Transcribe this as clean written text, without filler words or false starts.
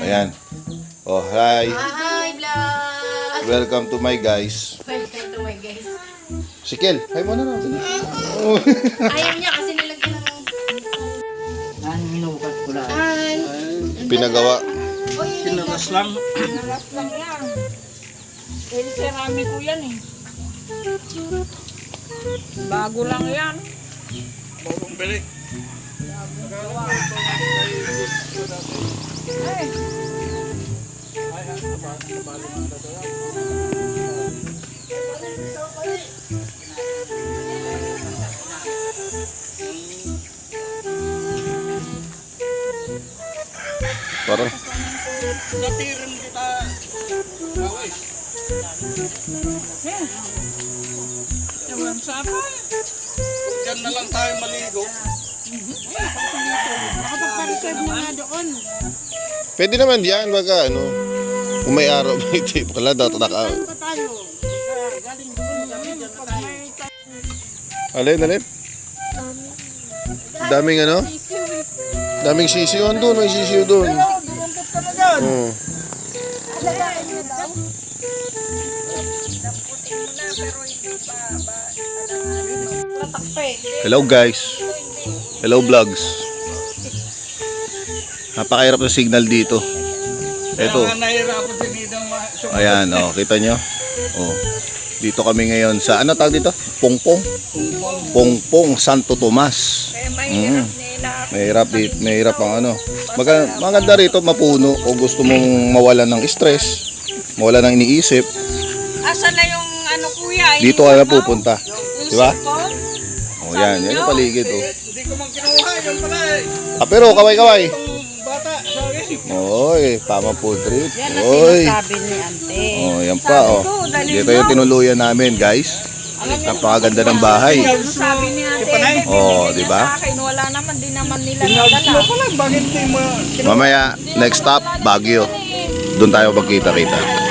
Ayan. Oh, hi. Hi, vlog! Welcome to my guys. Welcome to my guys. Si Kel, hi mo na lang. Ayaw niya kasi nilagyan ng... Hinukat ko lang. Pinagawa. Pinagas lang. Nalas lang yan. Dahil ceramic ko yan eh. Bago lang yan. Bagong bili. Ay, Parang Natirin kita. Gawin. ewan sa pa. Diyan na lang tayo maligo. Nakapagpareserve mo nga doon. pwede naman yan, baga ano. Kung may araw, may tip ka lang, dapat naka... Pa tayo. Galing doon. Pag may Alin, alin? Daming ano? Daming sisiyo doon, may sisiyo doon. dumungkot ka na dyan. Oh. Hello guys. Hello vlogs. Napakahirap ng signal dito. Ito. Kaya nga nahirapan din dito. Ayan, oh, kita nyo? Oh. Dito kami ngayon sa ano tawag dito? Pongpong. Pongpong Santo Tomas. Mahirap dito, mahirap ang ano. Maganda rito mapuno kung gusto mong mawalan ng stress, mawalan ng iniisip. Asan na yung ano kuya? Dito ka na pupunta. Di ba? Cellphone? Oh, yan yung paligid oh. Hindi ko man kinuha. Yun pala eh. Ah, pero kaway-kaway. Itong bata. Sorry. Oy, tama po trip. Yan ang Oy. sinasabi ni ante. Oh, yan pa oh. Dito yung tinuluyan namin, guys. Napakaganda ng bahay. Sabi ni ante. Oh, di ba? Sa akin, wala naman, di naman nila Tinawag nadala. mo pala. Bakit di mo... Mamaya, next stop, Baguio. Doon tayo magkita-kita.